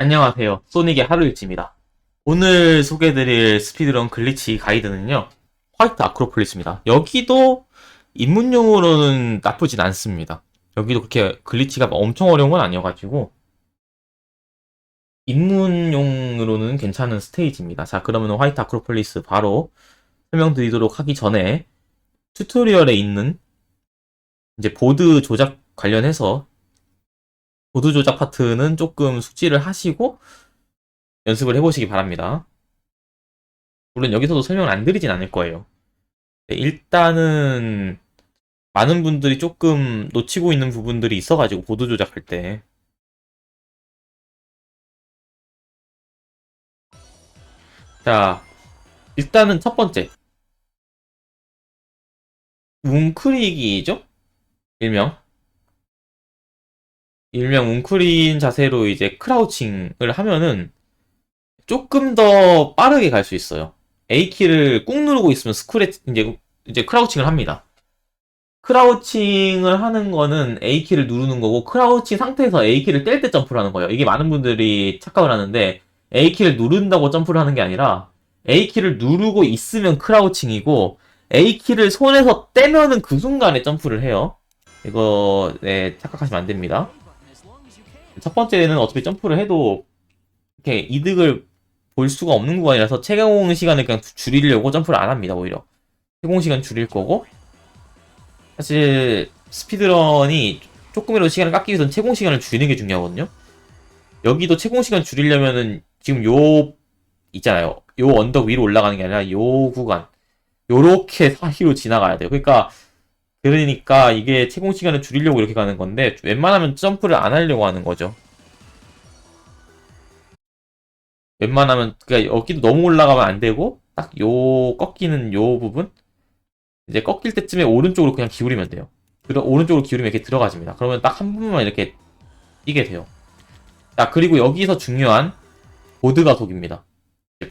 안녕하세요. 소닉의 하루일지입니다. 오늘 소개해드릴 스피드런 글리치 가이드는요, 화이트 아크로폴리스입니다. 여기도 입문용으로는 나쁘진 않습니다. 여기도 그렇게 글리치가 엄청 어려운 건 아니어가지고, 입문용으로는 괜찮은 스테이지입니다. 자, 그러면 화이트 아크로폴리스 바로 설명드리도록 하기 전에, 튜토리얼에 있는 이제 보드 조작 관련해서, 보드 조작 파트는 조금 숙지를 하시고, 연습을 해보시기 바랍니다. 물론 여기서도 설명을 안 드리진 않을 거예요. 네, 일단은 많은 분들이 조금 놓치고 있는 부분들이 있어가지고 보드 조작할 때. 자, 일단은 첫 번째 웅크리기죠? 일명 웅크린 자세로 이제 크라우칭을 하면은 조금 더 빠르게 갈 수 있어요. A키를 꾹 누르고 있으면 스크래 이제 크라우칭을 합니다. 크라우칭을 하는 거는 A키를 누르는 거고, 크라우칭 상태에서 A키를 뗄 때 점프를 하는 거예요. 이게 많은 분들이 착각을 하는데, A키를 누른다고 점프를 하는 게 아니라, A키를 누르고 있으면 크라우칭이고, A키를 손에서 떼면은 그 순간에 점프를 해요. 이거, 네, 착각하시면 안 됩니다. 첫 번째는 어차피 점프를 해도, 이렇게 이득을 볼 수가 없는 구간이라서, 채공 시간을 그냥 줄이려고 점프를 안 합니다, 오히려. 채공 시간 줄일 거고, 사실 스피드런이 조금이라도 시간을 깎기 위해서는 채공 시간을 줄이는 게 중요하거든요. 여기도 채공 시간 줄이려면은 지금 요 있잖아요. 요 언덕 위로 올라가는 게 아니라 요 구간 요렇게 사이로 지나가야 돼요. 그러니까 이게 채공 시간을 줄이려고 이렇게 가는 건데, 웬만하면 점프를 안 하려고 하는 거죠. 웬만하면 그러니까 여기도 너무 올라가면 안 되고, 딱 요 꺾이는 요 부분, 이제 꺾일 때쯤에 오른쪽으로 그냥 기울이면 돼요. 오른쪽으로 기울이면 이렇게 들어가집니다. 그러면 딱 한 부분만 이렇게 뛰게 돼요. 자, 그리고 여기서 중요한 보드 가속입니다.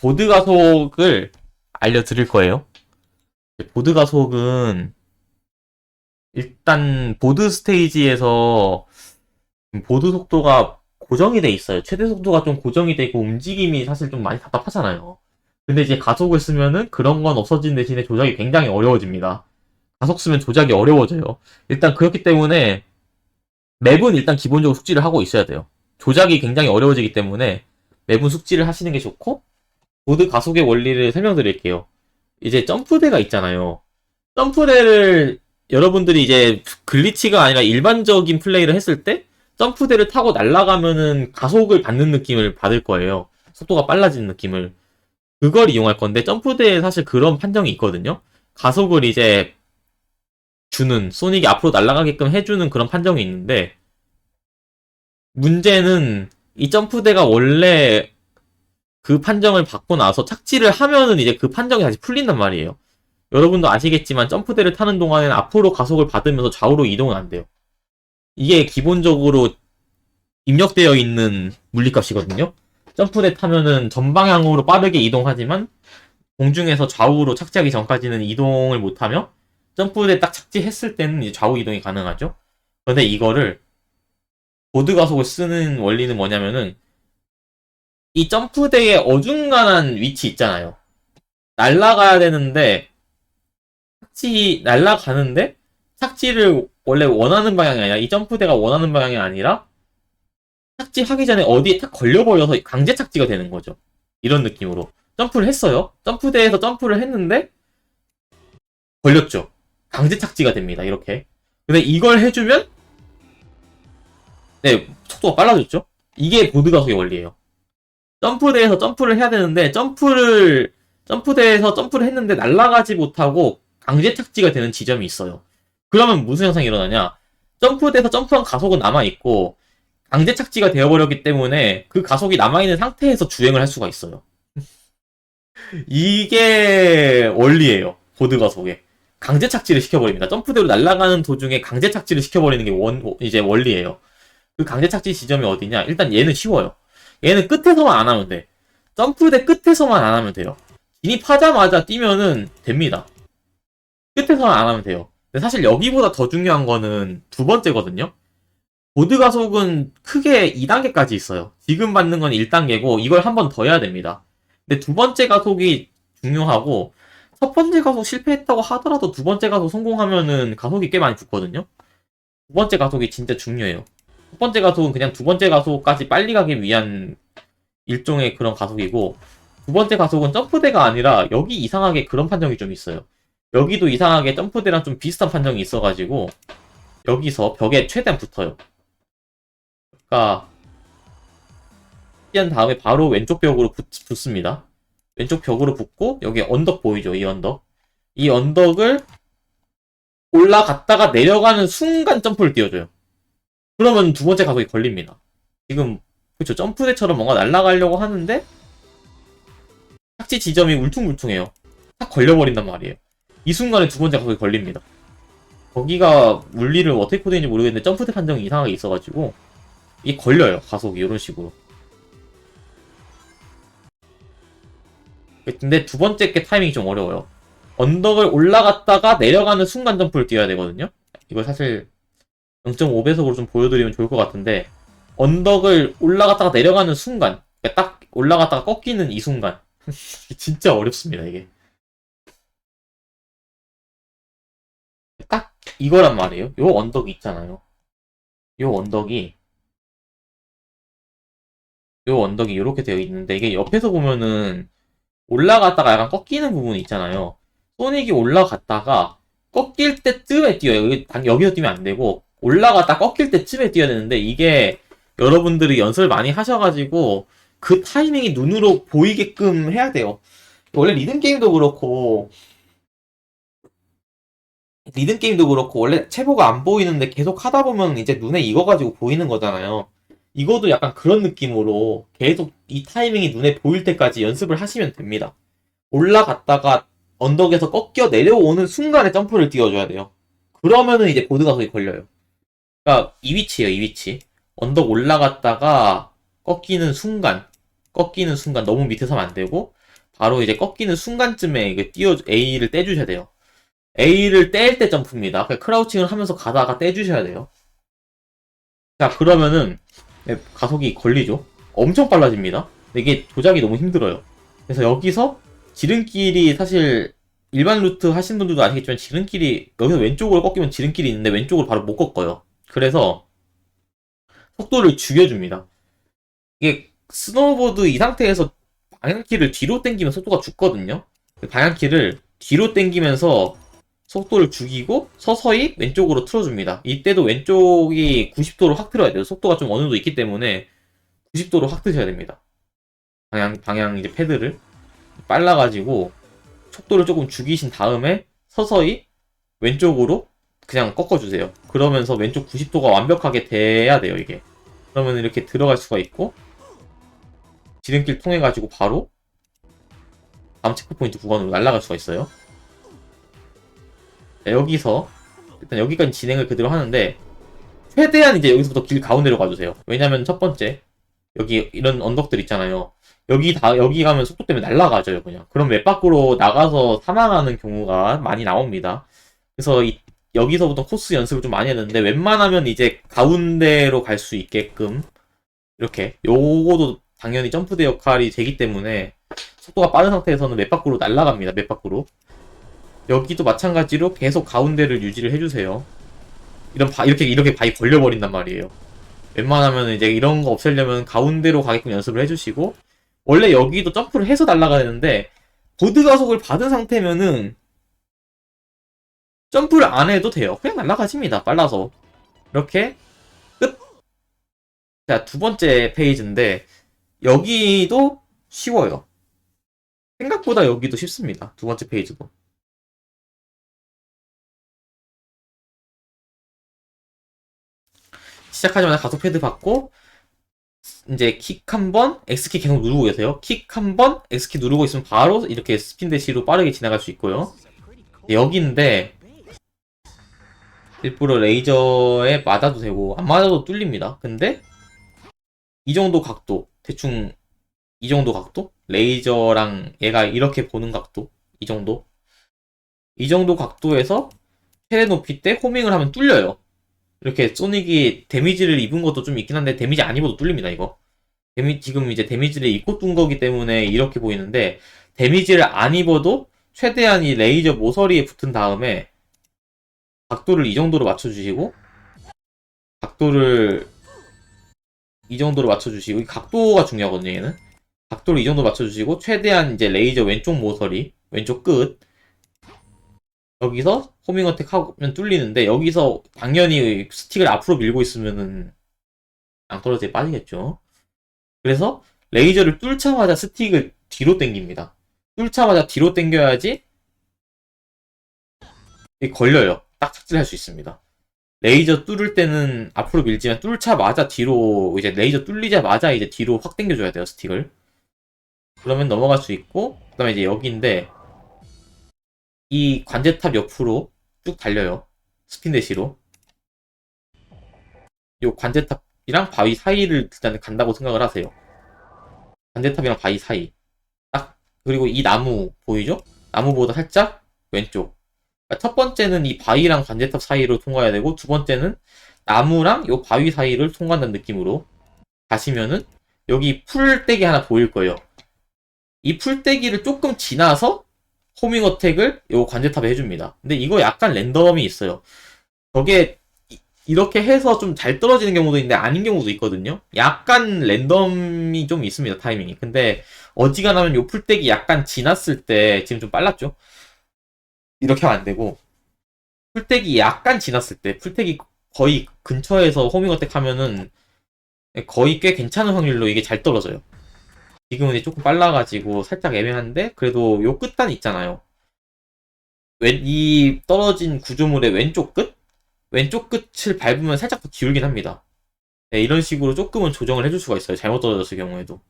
보드 가속을 알려드릴 거예요. 보드 가속은 일단 보드 스테이지에서 보드 속도가 고정이 돼 있어요. 최대 속도가 좀 고정이 돼 있고 움직임이 사실 좀 많이 답답하잖아요. 근데 이제 가속을 쓰면은 그런 건 없어진 대신에 조작이 굉장히 어려워집니다. 가속 쓰면 조작이 어려워져요. 일단 그렇기 때문에 맵은 일단 기본적으로 숙지를 하고 있어야 돼요. 조작이 굉장히 어려워지기 때문에 맵은 숙지를 하시는 게 좋고, 보드 가속의 원리를 설명드릴게요. 이제 점프대가 있잖아요. 점프대를 여러분들이 이제 글리치가 아니라 일반적인 플레이를 했을 때 점프대를 타고 날아가면은 가속을 받는 느낌을 받을 거예요. 속도가 빨라지는 느낌을. 그걸 이용할 건데, 점프대에 사실 그런 판정이 있거든요. 가속을 이제 주는, 소닉이 앞으로 날아가게끔 해주는 그런 판정이 있는데, 문제는 이 점프대가 원래 그 판정을 받고 나서 착지를 하면은 이제 그 판정이 다시 풀린단 말이에요. 여러분도 아시겠지만 점프대를 타는 동안에는 앞으로 가속을 받으면서 좌우로 이동은 안 돼요. 이게 기본적으로 입력되어 있는 물리값이거든요. 점프대 타면은 전방향으로 빠르게 이동하지만 공중에서 좌우로 착지하기 전까지는 이동을 못하며, 점프대 딱 착지했을 때는 이제 좌우 이동이 가능하죠. 그런데 이거를 보드 가속을 쓰는 원리는 뭐냐면은, 이 점프대의 어중간한 위치 있잖아요. 날아가야 되는데, 날아가는데, 착지를 원래 원하는 방향이 아니라, 이 점프대가 원하는 방향이 아니라, 착지하기 전에 어디에 탁 걸려버려서 강제 착지가 되는 거죠. 이런 느낌으로. 점프를 했어요. 점프대에서 점프를 했는데, 걸렸죠. 강제 착지가 됩니다. 이렇게. 근데 이걸 해주면, 네, 속도가 빨라졌죠? 이게 보드 가속의 원리예요. 점프대에서 점프를 해야 되는데, 점프대에서 점프를 했는데 날아가지 못하고 강제 착지가 되는 지점이 있어요. 그러면 무슨 현상이 일어나냐? 점프대에서 점프한 가속은 남아있고, 강제 착지가 되어버렸기 때문에 그 가속이 남아있는 상태에서 주행을 할 수가 있어요. 이게 원리예요. 보드 가속에. 강제 착지를 시켜버립니다. 점프대로 날아가는 도중에 강제 착지를 시켜버리는 게 이제 원리예요. 그 강제 착지 지점이 어디냐? 일단 얘는 쉬워요. 얘는 끝에서만 안 하면 돼. 점프대 끝에서만 안 하면 돼요. 진입하자마자 뛰면은 됩니다. 끝에서만 안 하면 돼요. 근데 사실 여기보다 더 중요한 거는 두 번째거든요. 보드 가속은 크게 2단계까지 있어요. 지금 받는 건 1단계고 이걸 한 번 더 해야 됩니다. 근데 두 번째 가속이 중요하고 첫 번째 가속 실패했다고 하더라도 두 번째 가속 성공하면은 가속이 꽤 많이 붙거든요. 두 번째 가속이 진짜 중요해요. 첫 번째 가속은 그냥 두 번째 가속까지 빨리 가기 위한 일종의 그런 가속이고 두 번째 가속은 점프대가 아니라 여기 이상하게 그런 판정이 좀 있어요. 여기도 이상하게 점프대랑 좀 비슷한 판정이 있어가지고 여기서 벽에 최대한 붙어요. 그러니까 피한 다음에 바로 왼쪽 벽으로 붙습니다. 왼쪽 벽으로 붙고 여기 언덕 보이죠? 이 언덕. 이 언덕을 올라갔다가 내려가는 순간 점프를 띄워줘요. 그러면 두 번째 가속이 걸립니다. 지금 그렇죠. 점프대처럼 뭔가 날아가려고 하는데 착지 지점이 울퉁불퉁해요. 딱 걸려버린단 말이에요. 이 순간에 두 번째 가속이 걸립니다. 거기가 물리를 어떻게 코드인지 모르겠는데 점프대 판정이 이상하게 있어가지고 이게 걸려요. 가속이 이런 식으로. 근데 두 번째 게 타이밍이 좀 어려워요. 언덕을 올라갔다가 내려가는 순간 점프를 뛰어야 되거든요. 이걸 사실 0.5배속으로 좀 보여드리면 좋을 것 같은데 언덕을 올라갔다가 내려가는 순간 그러니까 딱 올라갔다가 꺾이는 이 순간 진짜 어렵습니다 이게. 딱 이거란 말이에요. 요 언덕이 있잖아요. 요 언덕이 이렇게 되어 있는데 이게 옆에서 보면은 올라갔다가 약간 꺾이는 부분이 있잖아요. 소닉이 올라갔다가 꺾일 때쯤에 뛰어요. 여기서 뛰면 안 되고 올라갔다 꺾일 때쯤에 뛰어야 되는데 이게 여러분들이 연습을 많이 하셔가지고 그 타이밍이 눈으로 보이게끔 해야 돼요. 원래 리듬게임도 그렇고 원래 체보가 안 보이는데 계속 하다 보면 이제 눈에 익어가지고 보이는 거잖아요. 이거도 약간 그런 느낌으로 계속 이 타이밍이 눈에 보일 때까지 연습을 하시면 됩니다. 올라갔다가 언덕에서 꺾여 내려오는 순간에 점프를 띄워줘야 돼요. 그러면은 이제 보드 가속이 걸려요. 그러니까 이 위치예요, 이 위치. 언덕 올라갔다가 꺾이는 순간 너무 밑에 서면 안 되고 바로 이제 꺾이는 순간쯤에 이게 A를 떼주셔야 돼요. A를 뗄 때 점프입니다. 크라우칭을 하면서 가다가 떼주셔야 돼요. 자, 그러면은 가속이 걸리죠. 엄청 빨라집니다. 근데 이게 조작이 너무 힘들어요. 그래서 여기서 지름길이 사실 일반 루트 하신 분들도 아시겠지만 지름길이 여기서 왼쪽으로 꺾이면 지름길이 있는데 왼쪽으로 바로 못 꺾어요. 그래서 속도를 죽여줍니다. 이게 스노우보드 이 상태에서 방향키를 뒤로 당기면 속도가 죽거든요. 방향키를 뒤로 당기면서 속도를 죽이고 서서히 왼쪽으로 틀어줍니다. 이때도 왼쪽이 90도로 확 틀어야 돼요. 속도가 좀 어느 정도 있기 때문에 90도로 확 트셔야 됩니다. 방향 이제 패드를 빨라가지고 속도를 조금 죽이신 다음에 서서히 왼쪽으로 그냥 꺾어주세요. 그러면서 왼쪽 90도가 완벽하게 돼야 돼요, 이게. 그러면 이렇게 들어갈 수가 있고, 지름길 통해가지고 바로 다음 체크포인트 구간으로 날아갈 수가 있어요. 자, 여기서 일단 여기까지 진행을 그대로 하는데 최대한 이제 여기서부터 길 가운데로 가주세요. 왜냐면 첫 번째 여기 이런 언덕들 있잖아요. 여기 가면 속도 때문에 날아가져요 그냥. 그럼 맵 밖으로 나가서 사망하는 경우가 많이 나옵니다. 그래서 여기서부터 코스 연습을 좀 많이 했는데 웬만하면 이제 가운데로 갈 수 있게끔 이렇게 요거도 당연히 점프대 역할이 되기 때문에 속도가 빠른 상태에서는 맵 밖으로 날아갑니다. 맵 밖으로. 여기도 마찬가지로 계속 가운데를 유지를 해주세요. 이렇게 바위 걸려버린단 말이에요. 웬만하면 이제 이런 거 없애려면 가운데로 가게끔 연습을 해주시고, 원래 여기도 점프를 해서 날아가야 되는데, 보드 가속을 받은 상태면은, 점프를 안 해도 돼요. 그냥 날아가집니다. 빨라서. 이렇게, 끝! 자, 두 번째 페이지인데, 여기도 쉬워요. 생각보다 여기도 쉽습니다. 두 번째 페이지도. 시작하자마자 가속 패드 받고 이제 킥 한 번, X키 계속 누르고 계세요. 킥 한 번, X키 누르고 있으면 바로 이렇게 스핀 대시로 빠르게 지나갈 수 있고요. 여기인데 일부러 레이저에 맞아도 되고 안 맞아도 뚫립니다. 근데 이 정도 각도, 대충 이 정도 각도? 레이저랑 얘가 이렇게 보는 각도, 이 정도 각도에서 최대 높이 때 호밍을 하면 뚫려요. 이렇게 소닉이 데미지를 입은 것도 좀 있긴 한데 데미지 안 입어도 뚫립니다 이거. 지금 이제 데미지를 입고 둔 거기 때문에 이렇게 보이는데 데미지를 안 입어도 최대한 이 레이저 모서리에 붙은 다음에 각도를 이 정도로 맞춰주시고 각도를 이 정도로 맞춰주시고 이 각도가 중요하거든요 얘는. 각도를 이 정도 맞춰주시고 최대한 이제 레이저 왼쪽 모서리 왼쪽 끝 여기서 호밍 어택 하면 뚫리는데 여기서 당연히 스틱을 앞으로 밀고 있으면은 앙떨어지에 빠지겠죠. 그래서 레이저를 뚫자마자 스틱을 뒤로 당깁니다. 뚫자마자 뒤로 당겨야지 걸려요. 딱 착지할 수 있습니다. 레이저 뚫을 때는 앞으로 밀지만 뚫자마자 뒤로 이제 레이저 뚫리자마자 이제 뒤로 확 당겨줘야 돼요 스틱을. 그러면 넘어갈 수 있고 그다음에 이제 여기인데 이 관제탑 옆으로 쭉 달려요. 스핀 대시로. 요 관제탑이랑 바위 사이를 일단 간다고 생각을 하세요. 관제탑이랑 바위 사이. 딱 그리고 이 나무 보이죠? 나무보다 살짝 왼쪽. 그러니까 첫 번째는 이 바위랑 관제탑 사이로 통과해야 되고 두 번째는 나무랑 요 바위 사이를 통과한다는 느낌으로 가시면은 여기 풀떼기 하나 보일 거예요. 이 풀떼기를 조금 지나서 호밍 어택을 요 관제탑에 해줍니다. 근데 이거 약간 랜덤이 있어요. 저게 이렇게 해서 좀 잘 떨어지는 경우도 있는데 아닌 경우도 있거든요. 약간 랜덤이 좀 있습니다. 타이밍이. 근데 어지간하면 요 풀떼기 약간 지났을 때 지금 좀 빨랐죠? 이렇게 하면 안 되고 풀떼기 약간 지났을 때 풀떼기 거의 근처에서 호밍 어택 하면은 거의 꽤 괜찮은 확률로 이게 잘 떨어져요. 지금은 조금 빨라가지고 살짝 애매한데 그래도 요 끝단 있잖아요. 이 떨어진 구조물의 왼쪽 끝? 왼쪽 끝을 밟으면 살짝 더 기울긴 합니다. 네, 이런 식으로 조금은 조정을 해줄 수가 있어요. 잘못 떨어졌을 경우에도.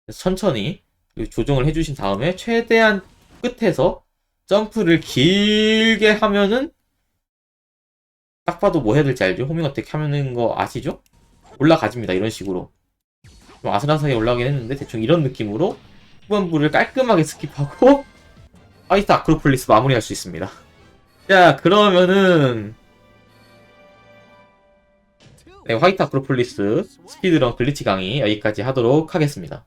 그래서 천천히 조정을 해주신 다음에 최대한 끝에서 점프를 길게 하면은 딱 봐도 뭐 해야 될지 알죠? 호밍 어택 하는 거 아시죠? 올라가집니다. 이런 식으로. 좀 아슬아슬하게 올라가긴 했는데 대충 이런 느낌으로 후반부를 깔끔하게 스킵하고 화이트 아크로폴리스 마무리할 수 있습니다. 자 그러면은 네, 화이트 아크로폴리스 스피드런 글리치 강의 여기까지 하도록 하겠습니다.